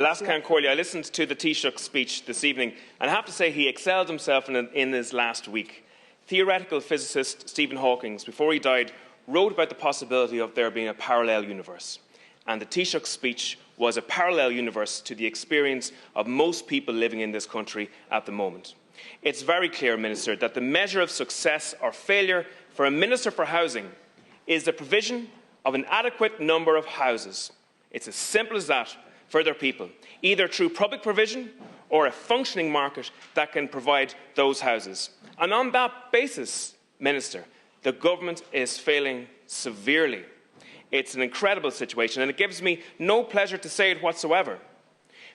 Blascan Corley, I listened to the Taoiseach's speech this evening, and I have to say he excelled himself in his last week. Theoretical physicist Stephen Hawking, before he died, wrote about the possibility of there being a parallel universe. And the Taoiseach's speech was a parallel universe to the experience of most people living in this country at the moment. It's very clear, Minister, that the measure of success or failure for a Minister for Housing is the provision of an adequate number of houses. It's as simple as that for their people, either through public provision or a functioning market that can provide those houses. And on that basis, Minister, the government is failing severely. It's an incredible situation, and it gives me no pleasure to say it whatsoever.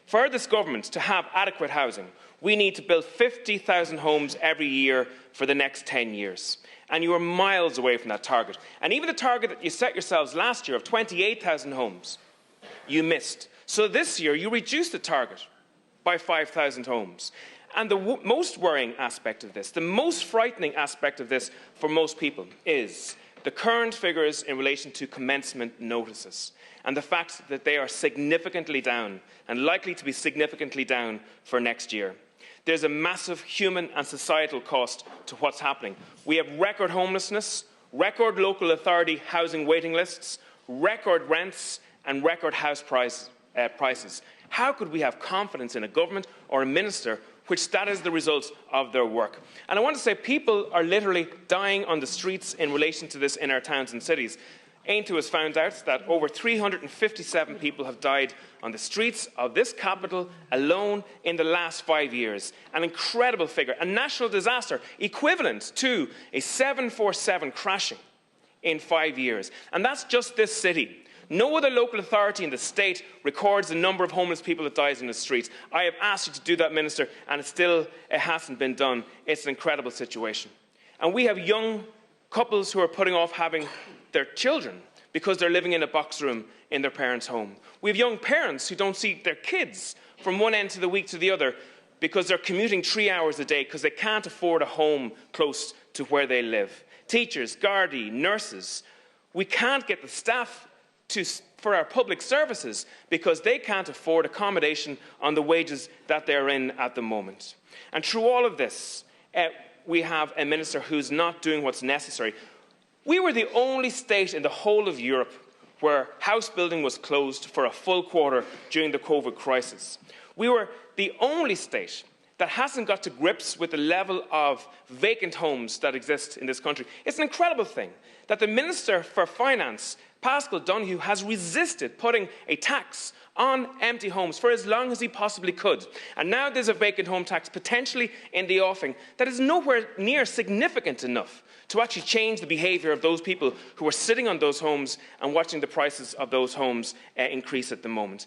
For this government to have adequate housing, we need to build 50,000 homes every year for the next 10 years. And you are miles away from that target. And even the target that you set yourselves last year of 28,000 homes, you missed. So this year, you reduced the target by 5,000 homes. And the most worrying aspect of this, the most frightening aspect of this for most people is the current figures in relation to commencement notices and the fact that they are significantly down and likely to be significantly down for next year. There's a massive human and societal cost to what's happening. We have record homelessness, record local authority housing waiting lists, record rents and record house prices. How could we have confidence in a government or a minister which that is the result of their work? And I want to say people are literally dying on the streets in relation to this in our towns and cities. Aintu has found out that over 357 people have died on the streets of this capital alone in the last 5 years. An incredible figure, a national disaster equivalent to a 747 crashing in 5 years. And that's just this city. No other local authority in the state records the number of homeless people that dies in the streets. I have asked you to do that, Minister, and it hasn't been done. It's an incredible situation. And we have young couples who are putting off having their children because they're living in a box room in their parents' home. We have young parents who don't see their kids from one end of the week to the other because they're commuting 3 hours a day because they can't afford a home close to where they live. Teachers, Gardaí, nurses. We can't get the staff for our public services because they can't afford accommodation on the wages that they're in at the moment. And through all of this, we have a minister who's not doing what's necessary. We were the only state in the whole of Europe where house building was closed for a full quarter during the COVID crisis. We were the only state that hasn't got to grips with the level of vacant homes that exist in this country. It's an incredible thing that the Minister for Finance, Paschal Donohoe, has resisted putting a tax on empty homes for as long as he possibly could. And now there's a vacant home tax potentially in the offing that is nowhere near significant enough to actually change the behaviour of those people who are sitting on those homes and watching the prices of those homes increase at the moment.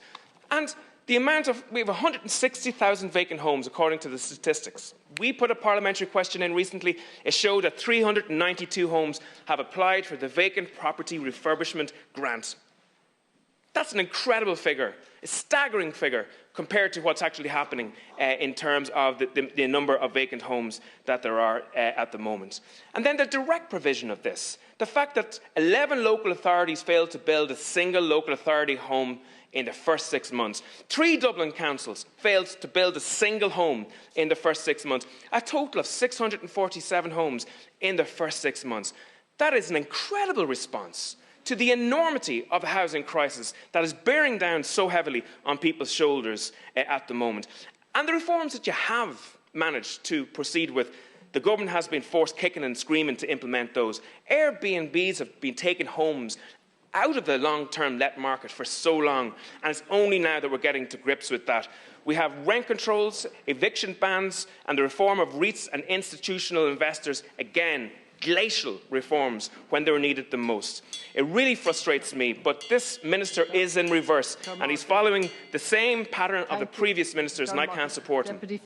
And we have 160,000 vacant homes, according to the statistics. We put a parliamentary question in recently. It showed that 392 homes have applied for the vacant property refurbishment grant. That's an incredible figure, a staggering figure compared to what's actually happening in terms of the number of vacant homes that there are at the moment. And then the direct provision of this, the fact that 11 local authorities failed to build a single local authority home in the first 6 months. 3 Dublin councils failed to build a single home in the first 6 months. A total of 647 homes in the first 6 months. That is an incredible response to the enormity of a housing crisis that is bearing down so heavily on people's shoulders at the moment. And the reforms that you have managed to proceed with, the government has been forced kicking and screaming to implement those. Airbnbs have been taking homes out of the long-term let market for so long, and it's only now that we're getting to grips with that. We have rent controls, eviction bans, and the reform of REITs and institutional investors, again, glacial reforms when they were needed the most. It really frustrates me, but this minister is in reverse, and he's following the same pattern of the previous ministers, and I can't support him.